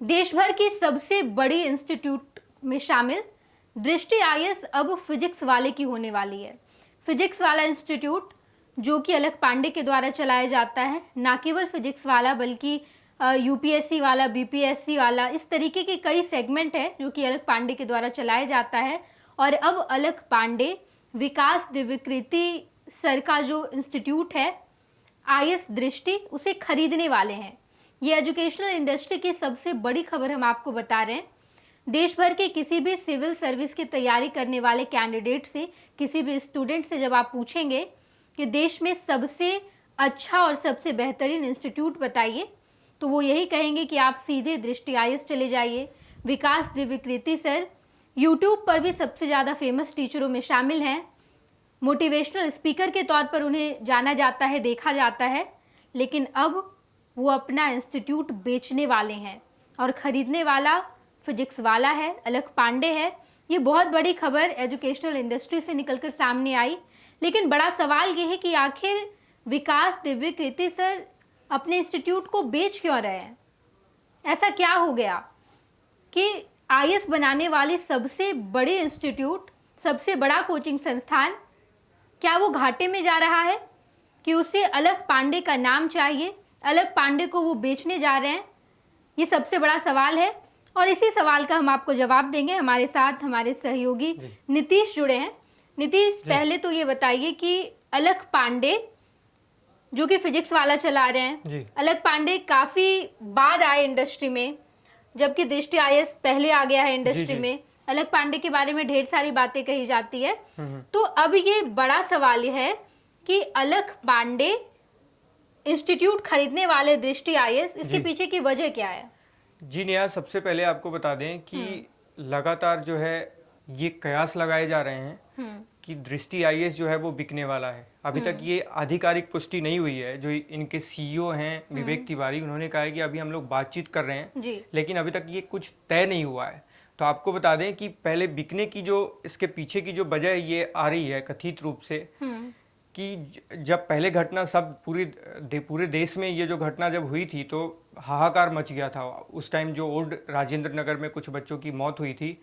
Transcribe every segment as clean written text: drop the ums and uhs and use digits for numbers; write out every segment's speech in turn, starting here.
देश भर की सबसे बड़ी इंस्टीट्यूट में शामिल दृष्टि आईएएस अब फिजिक्स वाले की होने वाली है। फिजिक्स वाला इंस्टीट्यूट जो कि अलख पांडे के द्वारा चलाया जाता है, ना केवल फिजिक्स वाला बल्कि यूपीएससी वाला, बीपीएससी वाला, इस तरीके के कई सेगमेंट है जो कि अलख पांडे के द्वारा चलाया जाता है। और अब अलख पांडे विकास दिव्यकृति सर का जो इंस्टीट्यूट है आईएएस दृष्टि, उसे खरीदने वाले हैं। ये एजुकेशनल इंडस्ट्री की सबसे बड़ी खबर हम आपको बता रहे हैं। देश भर के किसी भी सिविल सर्विस की तैयारी करने वाले कैंडिडेट से, किसी भी स्टूडेंट से जब आप पूछेंगे कि देश में सबसे अच्छा और सबसे बेहतरीन इंस्टीट्यूट बताइए, तो वो यही कहेंगे कि आप सीधे दृष्टि आईएएस चले जाइए। विकास दिव्यकृति सर यूट्यूब पर भी सबसे ज़्यादा फेमस टीचरों में शामिल हैं। मोटिवेशनल स्पीकर के तौर पर उन्हें जाना जाता है, देखा जाता है, लेकिन अब वो अपना इंस्टीट्यूट बेचने वाले हैं और ख़रीदने वाला फिजिक्स वाला है, अलख पांडे है। ये बहुत बड़ी खबर एजुकेशनल इंडस्ट्री से निकलकर सामने आई। लेकिन बड़ा सवाल ये है कि आखिर विकास दिव्यकृति सर अपने इंस्टीट्यूट को बेच क्यों रहे हैं? ऐसा क्या हो गया कि आईएएस बनाने वाले सबसे बड़े इंस्टीट्यूट, सबसे बड़ा कोचिंग संस्थान, क्या वो घाटे में जा रहा है कि उसे अलख पांडे का नाम चाहिए, अलख पांडे को वो बेचने जा रहे हैं? ये सबसे बड़ा सवाल है और इसी सवाल का हम आपको जवाब देंगे। हमारे साथ हमारे सहयोगी नीतीश जुड़े हैं। नीतीश, पहले तो ये बताइए कि अलख पांडे जो कि फिजिक्स वाला चला रहे हैं, अलख पांडे काफी बाद आए इंडस्ट्री में, जबकि दृष्टि आईएएस पहले आ गया है इंडस्ट्री में। अलख पांडे के बारे में ढेर सारी बातें कही जाती है। तो अब ये बड़ा सवाल है कि अलख पांडे इंस्टीट्यूट खरीदने वाले दृष्टि आईएएस, इसके पीछे की वजह क्या है? जी नेहा, सबसे पहले आपको बता दें कि लगातार जो है ये कयास लगाए जा रहे हैं कि दृष्टि आईएएस जो है वो बिकने वाला है। अभी तक ये आधिकारिक पुष्टि नहीं हुई है। जो इनके सीईओ हैं विवेक तिवारी, उन्होंने कहा है कि अभी हम लोग बातचीत कर रहे हैं, लेकिन अभी तक ये कुछ तय नहीं हुआ है। तो आपको बता दें कि पहले बिकने की जो इसके पीछे की जो वजह ये आ रही है कथित रूप से कि जब पहले घटना सब पूरे देश में ये जो घटना जब हुई थी तो हाहाकार मच गया था। उस टाइम जो ओल्ड राजेंद्र नगर में कुछ बच्चों की मौत हुई थी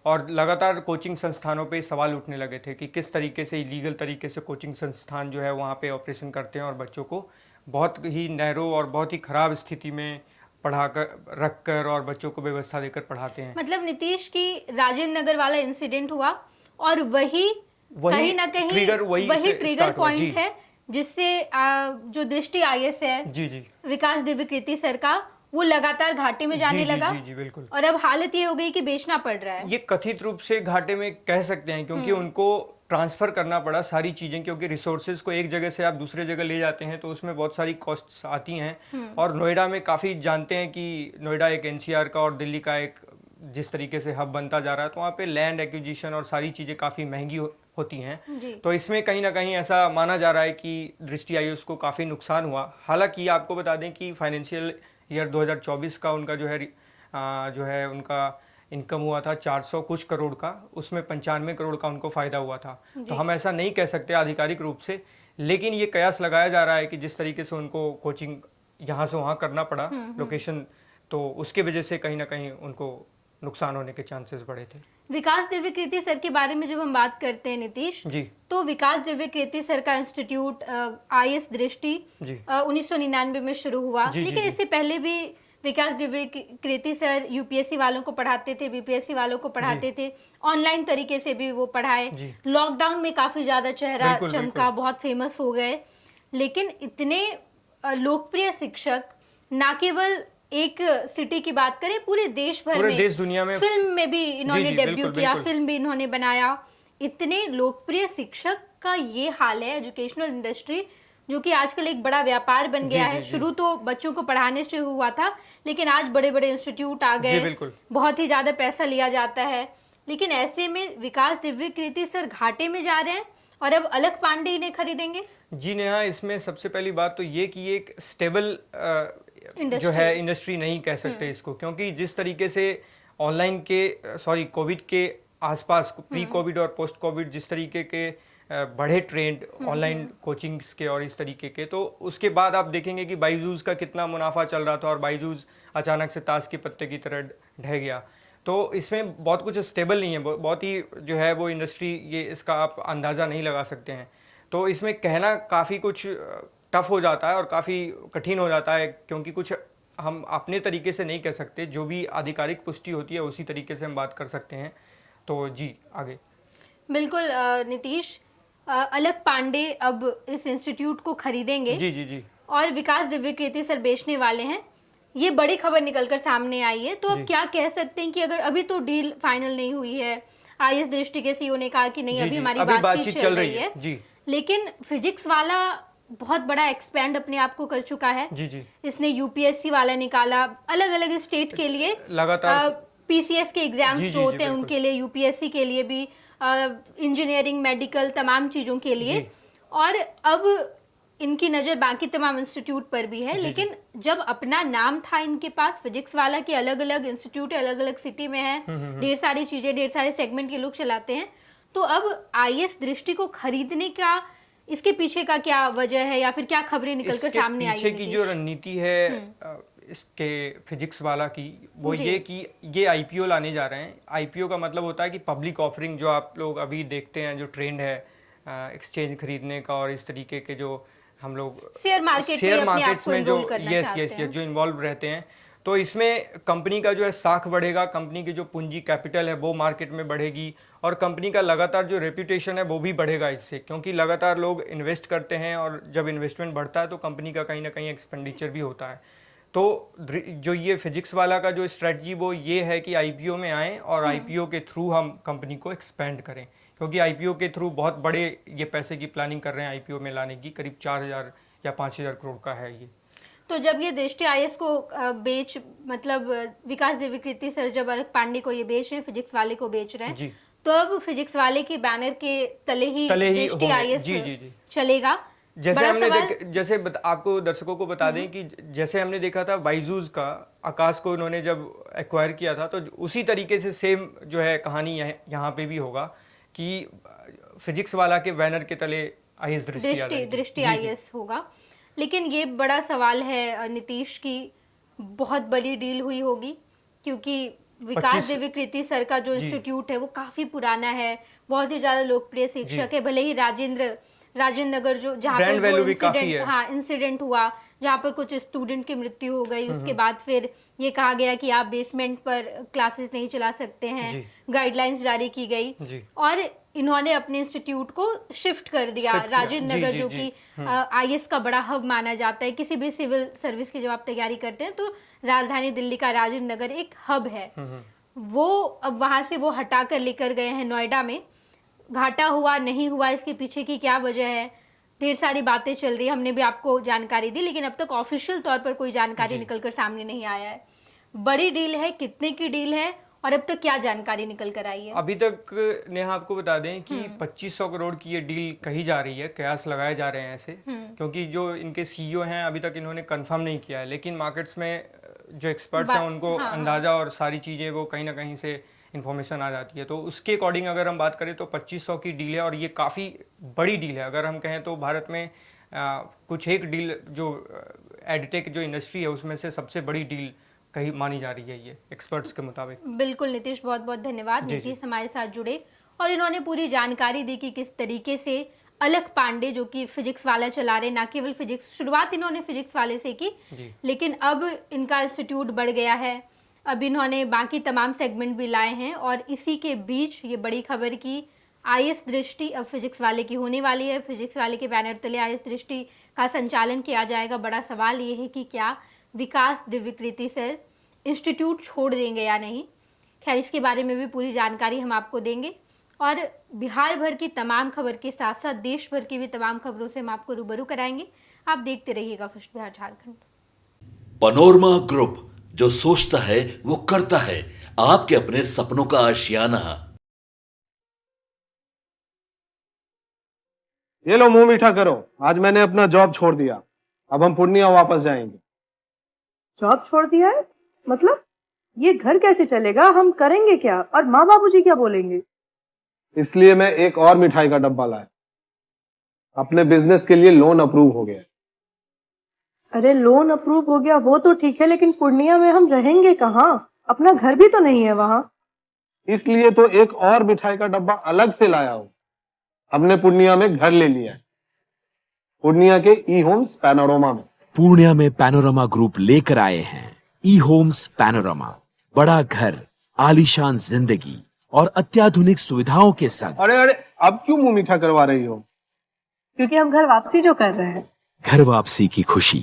और लगातार कोचिंग संस्थानों पे सवाल उठने लगे थे कि किस तरीके से इलीगल तरीके से कोचिंग संस्थान जो है वहाँ पे ऑपरेशन करते हैं और बच्चों को बहुत ही नैरो और बहुत ही ख़राब स्थिति में पढ़ाकर रखकर और बच्चों को व्यवस्था देकर पढ़ाते हैं। मतलब नीतीश की राजेंद्र नगर वाला इंसिडेंट हुआ और वही कहीं ना कहीं वही ट्रिगर पॉइंट है जिससे जो दृष्टि आईएएस है विकास दिव्यकृति सर का, वो लगातार घाटे में जाने लगा। जी बिल्कुल। और अब हालत ये हो गई कि बेचना पड़ रहा है। ये कथित रूप से घाटे में कह सकते हैं क्योंकि उनको ट्रांसफर करना पड़ा सारी चीजें, क्योंकि रिसोर्सेज को एक जगह से आप दूसरे जगह ले जाते हैं तो उसमें बहुत सारी कॉस्ट्स आती हैं। और नोएडा में काफ़ी जानते हैं कि नोएडा एक एनसीआर का और दिल्ली का एक जिस तरीके से हब बनता जा रहा है, तो वहाँ पे लैंड एक्विजिशन और सारी चीज़ें काफ़ी महंगी होती हैं। तो इसमें कहीं ना कहीं ऐसा माना जा रहा है कि दृष्टि आईएएस को काफ़ी नुकसान हुआ। हालांकि आपको बता दें कि फाइनेंशियल ईयर 2024 का उनका जो है उनका इनकम हुआ था 400 कुछ करोड़ का, उसमें 95 करोड़ का उनको फ़ायदा हुआ था। तो हम ऐसा नहीं कह सकते आधिकारिक रूप से, लेकिन ये कयास लगाया जा रहा है कि जिस तरीके से उनको कोचिंग यहाँ से वहाँ करना पड़ा लोकेशन, तो उसके वजह से कहीं ना कहीं उनको नुकसान होने के चांसेस बढ़े थे। विकास दिव्यकृति सर के बारे में जब हम बात करते हैं नीतीश जी, तो विकास दिव्यकृति सर का इंस्टीट्यूट आईएएस दृष्टि 1999 में शुरू हुआ। लेकिन इससे पहले भी विकास दिव्यकृति सर यूपीएससी वालों को पढ़ाते थे, बीपीएससी वालों को पढ़ाते थे, ऑनलाइन तरीके से भी वो पढ़ाए। लॉकडाउन में काफी ज्यादा चेहरा चमका, बहुत फेमस हो गए। लेकिन इतने लोकप्रिय शिक्षक ना केवल एक सिटी की बात करें, पूरे देश भर में, देश दुनिया में, फिल्म में भी इन्होंने डेब्यू किया, फिल्म भी इन्होंने बनाया। इतने लोकप्रिय शिक्षक का ये हाल है एजुकेशनल इंडस्ट्री, जो कि आजकल एक बड़ा व्यापार बन गया है। शुरू तो बच्चों को पढ़ाने से हुआ था, लेकिन आज बड़े बड़े इंस्टीट्यूट आ गए, बहुत ही ज्यादा पैसा लिया जाता है। लेकिन ऐसे में विकास दिव्यकृति सर घाटे में जा रहे हैं और अब अलख पांडे इन्हें खरीदेंगे। जी नेहा, इसमें सबसे पहली बात तो ये कि एक स्टेबल जो है इंडस्ट्री नहीं कह सकते इसको, क्योंकि जिस तरीके से ऑनलाइन के कोविड के आसपास, प्री कोविड और पोस्ट कोविड जिस तरीके के बढ़े ट्रेंड ऑनलाइन कोचिंग्स के और इस तरीके के, तो उसके बाद आप देखेंगे कि बायजूस का कितना मुनाफा चल रहा था और बायजूस अचानक से ताश के पत्ते की तरह ढह गया। तो इसमें बहुत कुछ स्टेबल नहीं है, बहुत ही जो है वो इंडस्ट्री, ये इसका आप अंदाज़ा नहीं लगा सकते हैं। तो इसमें कहना काफ़ी कुछ टफ हो जाता है और काफ़ी कठिन हो जाता है, क्योंकि कुछ हम अपने तरीके से नहीं कह सकते, जो भी आधिकारिक पुष्टि होती है उसी तरीके से हम बात कर सकते हैं। तो जी आगे। बिल्कुल नीतीश, अलक पांडे अब इस इंस्टीट्यूट को खरीदेंगे। जी जी जी। और विकास दिव्यकीर्ति सर बेचने वाले हैं। ये बड़ी खबर निकलकर सामने आई है। तो अब क्या कह सकते हैं कि अगर अभी तो डील फाइनल नहीं हुई है, आईएस दृष्टि के सीईओ ने कहा कि नहीं अभी हमारी बातचीत चल रही है जी, लेकिन फिजिक्स वाला बहुत बड़ा एक्सपेंड अपने आप को कर चुका है। जी जी। इसने यूपीएससी वाला निकाला, अलग अलग स्टेट के लिए लगातार पीसीएस के एग्जाम्स जो होते हैं उनके लिए, यूपीएससी के लिए भी, इंजीनियरिंग, मेडिकल, तमाम चीजों के लिए। और अब इनकी नज़र बाकी तमाम इंस्टीट्यूट पर भी है। लेकिन जब अपना नाम था इनके पास, फिजिक्स वाला के अलग अलग इंस्टीट्यूट अलग अलग सिटी में है, ढेर सारी चीजें, ढेर सारे सेगमेंट के लोग चलाते हैं। तो अब आईएस दृष्टि को खरीदने का इसके पीछे का क्या वजह है, या फिर क्या खबरें निकलकर सामने आई है? पीछे की जो रणनीति है इसके फिजिक्स वाला की, वो ये कि ये आईपीओ लाने जा रहे हैं। आईपीओ का मतलब होता है कि पब्लिक ऑफरिंग, जो आप लोग अभी देखते हैं, जो ट्रेंड है एक्सचेंज खरीदने का और इस तरीके के जो हम लोग शेयर मार्केट्स में जो यस जो इन्वॉल्व रहते हैं, तो इसमें कंपनी का जो है साख बढ़ेगा, कंपनी की जो पूंजी कैपिटल है वो मार्केट में बढ़ेगी, और कंपनी का लगातार जो रेप्यूटेशन है वो भी बढ़ेगा इससे, क्योंकि लगातार लोग इन्वेस्ट करते हैं और जब इन्वेस्टमेंट बढ़ता है तो कंपनी का कहीं ना कहीं एक्सपेंडिचर भी होता है। तो जो ये फिजिक्स वाला का जो स्ट्रेटजी वो ये है कि आईपीओ में आएँ और आईपीओ के थ्रू हम कंपनी को एक्सपेंड करें, क्योंकि आईपीओ के थ्रू बहुत बड़े ये पैसे की प्लानिंग कर रहे हैं आईपीओ में लाने की, करीब 4,000 या 5,000 करोड़ का है ये। तो जब ये दृष्टि आईएस को मतलब विकास दिव्यकीर्ति सर जब अलक पांडे को ये बेच रहे हैं, फिजिक्स वाले को बेच रहे हैं, तो अब फिजिक्स वाले के बैनर के तले ही दृष्टि आईएस चलेगा। जैसे आपको दर्शकों को बता दें कि जैसे हमने देखा था बाइजूस का, आकाश को उन्होंने जब एक्वायर किया था, तो उसी तरीके से सेम जो है कहानी यहाँ पे भी होगा कि फिजिक्स वाला के बैनर के तले आईएस दृष्टि आईएस होगा। लेकिन ये बड़ा सवाल है नीतीश की, बहुत बड़ी डील हुई होगी, क्योंकि विकास दिव्यकीर्ति सर का जो इंस्टीट्यूट है वो काफी पुराना है, बहुत ही ज्यादा लोकप्रिय शिक्षक है। भले ही राजेंद्र नगर जो जहाँ पर इंसिडेंट हुआ, जहाँ पर कुछ स्टूडेंट की मृत्यु हो गई, उसके बाद फिर ये कहा गया कि आप बेसमेंट पर क्लासेस नहीं चला सकते हैं, गाइडलाइंस जारी की गई और इन्होंने अपने इंस्टीट्यूट को शिफ्ट कर दिया राजेंद्र नगर, जो कि आईएएस का बड़ा हब माना जाता है। किसी भी सिविल सर्विस की जब आप तैयारी करते हैं तो राजधानी दिल्ली का राजेंद्र नगर एक हब है। वो अब वहां से वो हटा कर लेकर गए हैं नोएडा में। घाटा हुआ नहीं हुआ, इसके पीछे की क्या वजह है, ढेर सारी बातें चल रही है, हमने भी आपको जानकारी दी, लेकिन अब तक ऑफिशियल तौर पर कोई जानकारी निकलकर सामने नहीं आया है। बड़ी डील है, कितने की डील है और अब तक क्या जानकारी निकल कर आई है? अभी तक नेहा आपको बता दें कि 2500 करोड़ की ये डील कही जा रही है, कयास लगाए जा रहे हैं ऐसे, क्योंकि जो इनके सीईओ हैं अभी तक इन्होंने कंफर्म नहीं किया है, लेकिन मार्केट्स में जो एक्सपर्ट्स हैं उनको अंदाजा और सारी चीजें वो कहीं ना कहीं से इन्फॉर्मेशन आ जाती है। तो उसके अकॉर्डिंग अगर हम बात करें तो 2500 की डील है और ये काफ़ी बड़ी डील है। अगर हम कहें तो भारत में कुछ एक डील जो एडटेक जो इंडस्ट्री है उसमें से सबसे बड़ी डील कहीं मानी जा रही है ये एक्सपर्ट्स के मुताबिक। बिल्कुल नीतीश, बहुत बहुत धन्यवाद। नीतीश हमारे साथ जुड़े और इन्होंने पूरी जानकारी दी कि किस तरीके से अलक पांडे जो कि फिजिक्स वाला चला रहे, ना केवल फिजिक्स, शुरुआत इन्होंने फिजिक्स वाले से की, लेकिन अब इनका इंस्टीट्यूट बढ़ गया है, अब इन्होंने बाकी तमाम सेगमेंट भी लाए हैं और इसी के बीच ये बड़ी खबर की आईएएस दृष्टि अब फिजिक्स वाले की होने वाली है। फिजिक्स वाले के बैनर तले आईएएस दृष्टि का संचालन किया जाएगा। बड़ा सवाल ये है कि क्या विकास दिव्यकीर्ति सर इंस्टीट्यूट छोड़ देंगे या नहीं। खैर, इसके बारे में भी पूरी जानकारी हम आपको देंगे और बिहार भर की तमाम खबर के साथ साथ देश भर की भी तमाम खबरों से हम आपको रूबरू कराएंगे। आप देखते रहिएगा first Bihar Jharkhand. Panorama group, जो सोचता है वो करता है, आपके अपने सपनों का आशियाना। ये लो, मुंह मीठा करो, आज मैंने अपना जॉब छोड़ दिया, अब हम पूर्णिया वापस जाएंगे। जॉब छोड़ दिया है? मतलब ये घर कैसे चलेगा, हम करेंगे क्या और माँ बाबूजी क्या बोलेंगे? इसलिए मैं एक और मिठाई का डब्बा लाया, अपने बिजनेस के लिए लोन अप्रूव हो गया। अरे लोन अप्रूव हो गया वो तो ठीक है, लेकिन पूर्णिया में हम रहेंगे कहाँ? अपना घर भी तो नहीं है वहाँ। इसलिए तो एक और मिठाई का डब्बा अलग से लाया हूँ। हमने पूर्णिया में घर ले लिया है, पूर्णिया के ई होम्स पैनोरमा में। पूर्णिया में पैनोरमा ग्रुप लेकर आए हैं ई होम्स पैनोरमा। बड़ा घर, आलीशान जिंदगी और अत्याधुनिक सुविधाओं के संग। अरे अरे, अब क्यों मुंह मीठा करवा रही हो? क्योंकि हम घर वापसी जो कर रहे हैं। घर वापसी की खुशी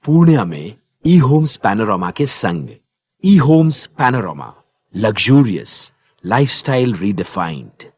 पूर्णिया में ई होम्स पैनोरमा के संग। E Homes Panorama, luxurious lifestyle redefined.